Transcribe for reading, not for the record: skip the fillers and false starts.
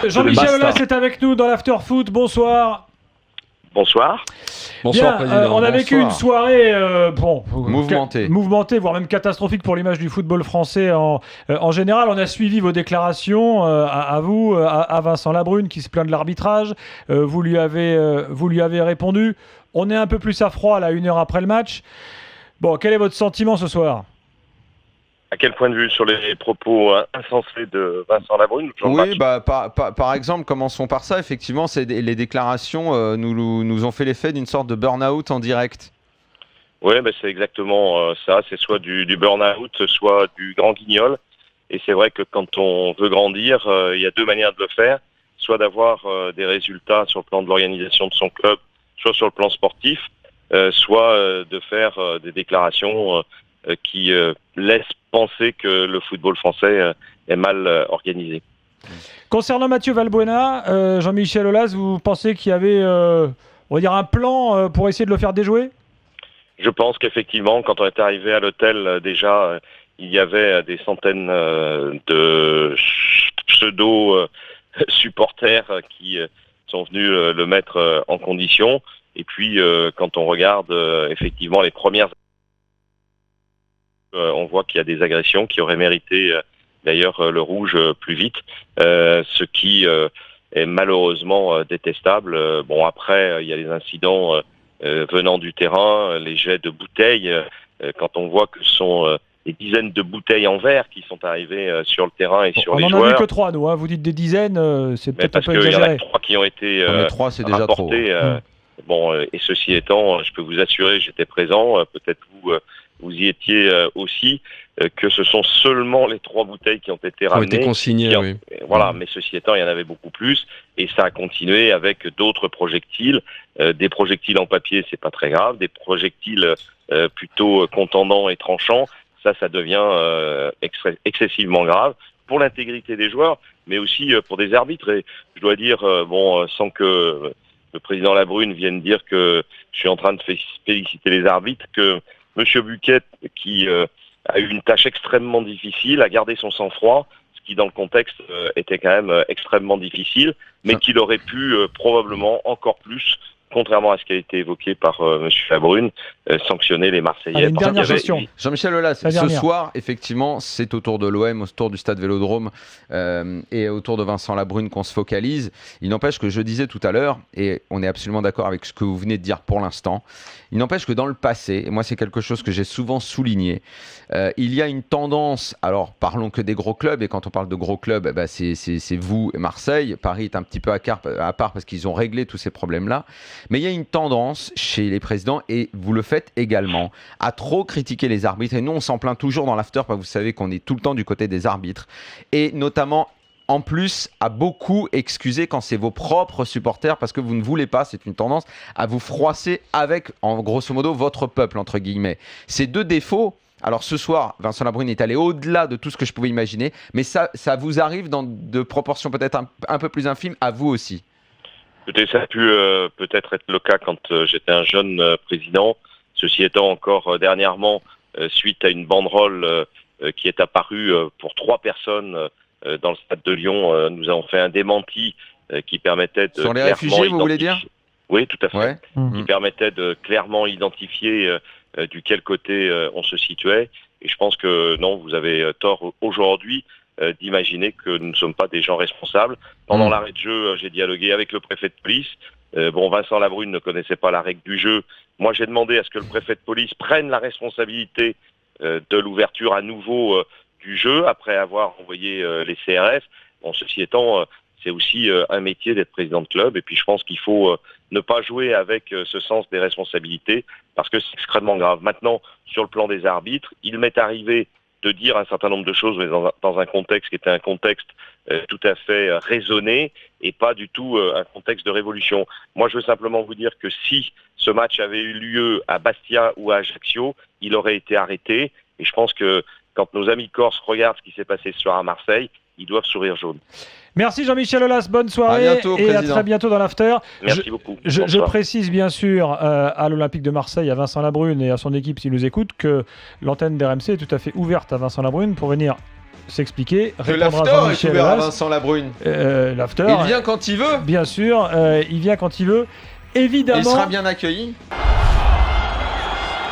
Jean-Michel Aulas est avec nous dans l'After Foot. Bonsoir. Bonsoir. Bonsoir, président. On a vécu une soirée mouvementée, voire même catastrophique pour l'image du football français en général. On a suivi vos déclarations à vous, à Vincent Labrune, qui se plaint de l'arbitrage. Vous lui avez répondu. On est un peu plus à froid, là, 1 heure après le match. Bon, quel est votre sentiment ce soir ? À quel point de vue sur les propos insensés de Vincent Labrune? Oui, par exemple, commençons par ça. Effectivement, les déclarations nous ont fait l'effet d'une sorte de burn-out en direct. Oui, c'est exactement ça. C'est soit du burn-out, soit du grand guignol. Et c'est vrai que quand on veut grandir, il y a 2 manières de le faire. Soit d'avoir des résultats sur le plan de l'organisation de son club, soit sur le plan sportif, soit de faire des déclarations qui laissent penser que le football français est mal organisé. Concernant Mathieu Valbuena, Jean-Michel Aulas, vous pensez qu'il y avait on va dire un plan pour essayer de le faire déjouer ? Je pense qu'effectivement, quand on est arrivé à l'hôtel, déjà, il y avait des centaines de pseudo-supporters qui sont venus le mettre en condition. Et puis, quand on regarde effectivement les premières, on voit qu'il y a des agressions qui auraient mérité d'ailleurs le rouge plus vite, ce qui est malheureusement détestable. Bon, après, il y a les incidents venant du terrain, les jets de bouteilles, quand on voit que ce sont des dizaines de bouteilles en verre qui sont arrivées sur le terrain et sur les joueurs. On n'en a vu que 3, nous. Vous dites des dizaines, c'est peut-être un peu exagéré. Parce qu'il y en a que 3 qui ont été mais 3, c'est déjà rapportés. Bon, et ceci étant, je peux vous assurer, j'étais présent, peut-être vous y étiez aussi, que ce sont seulement les 3 bouteilles qui ont été ramenées. Qui ont été consignées, oui. Voilà, mais ceci étant, il y en avait beaucoup plus, et ça a continué avec d'autres projectiles. Des projectiles en papier, c'est pas très grave. Des projectiles plutôt contondants et tranchants, ça devient excessivement grave pour l'intégrité des joueurs, mais aussi pour des arbitres. Et je dois dire, sans que le président Labrune vienne dire que je suis en train de féliciter les arbitres, que Monsieur Buquet, qui a eu une tâche extrêmement difficile, a gardé son sang-froid, ce qui dans le contexte était quand même extrêmement difficile, mais qu'il aurait pu probablement encore plus, contrairement à ce qui a été évoqué par Monsieur Labrune, sanctionner les Marseillais. Une dernière question. Jean-Michel Aulas, ce soir, effectivement, c'est autour de l'OM, autour du stade Vélodrome et autour de Vincent Labrune qu'on se focalise. Il n'empêche que je disais tout à l'heure, et on est absolument d'accord avec ce que vous venez de dire pour l'instant, il n'empêche que dans le passé, et moi c'est quelque chose que j'ai souvent souligné, il y a une tendance, alors parlons que des gros clubs, et quand on parle de gros clubs, c'est vous et Marseille. Paris est un petit peu à part parce qu'ils ont réglé tous ces problèmes-là. Mais il y a une tendance chez les présidents, et vous le faites également, à trop critiquer les arbitres. Et nous, on s'en plaint toujours dans l'after, parce que vous savez qu'on est tout le temps du côté des arbitres. Et notamment, en plus, à beaucoup excuser quand c'est vos propres supporters, parce que vous ne voulez pas, c'est une tendance, à vous froisser avec, en grosso modo, votre peuple, entre guillemets. Ces 2 défauts. Alors ce soir, Vincent Labrune est allé au-delà de tout ce que je pouvais imaginer, mais ça vous arrive dans de proportions peut-être un peu plus infimes à vous aussi. Écoutez, ça a pu peut-être être le cas quand j'étais un jeune président. Ceci étant, encore dernièrement, suite à une banderole qui est apparue pour 3 personnes dans le stade de Lyon, nous avons fait un démenti qui permettait de... Sur les réfugiés, vous voulez dire ? Oui, tout à fait. Ouais. Qui permettait de clairement identifier duquel côté on se situait. Et je pense que non, vous avez tort aujourd'hui d'imaginer que nous ne sommes pas des gens responsables. Pendant l'arrêt de jeu, j'ai dialogué avec le préfet de police. Vincent Labrune ne connaissait pas la règle du jeu. Moi, j'ai demandé à ce que le préfet de police prenne la responsabilité de l'ouverture à nouveau du jeu, après avoir envoyé les CRF. Bon, ceci étant, c'est aussi un métier d'être président de club. Et puis, je pense qu'il faut ne pas jouer avec ce sens des responsabilités, parce que c'est extrêmement grave. Maintenant, sur le plan des arbitres, il m'est arrivé de dire un certain nombre de choses, mais dans un contexte qui était un contexte tout à fait raisonné et pas du tout un contexte de révolution. Moi, je veux simplement vous dire que si ce match avait eu lieu à Bastia ou à Ajaccio, il aurait été arrêté. Et je pense que quand nos amis corses regardent ce qui s'est passé ce soir à Marseille, ils doivent sourire jaune. Merci Jean-Michel Aulas, bonne soirée bientôt, et président. à très bientôt dans l'after. Merci beaucoup. Je précise bien sûr à l'Olympique de Marseille, à Vincent Labrune et à son équipe s'il nous écoute, que l'antenne d'RMC est tout à fait ouverte à Vincent Labrune pour venir s'expliquer. Que l'after est ouvert à Vincent Labrune. L'after. Il vient quand il veut. Bien sûr, il vient quand il veut. Évidemment. Et il sera bien accueilli.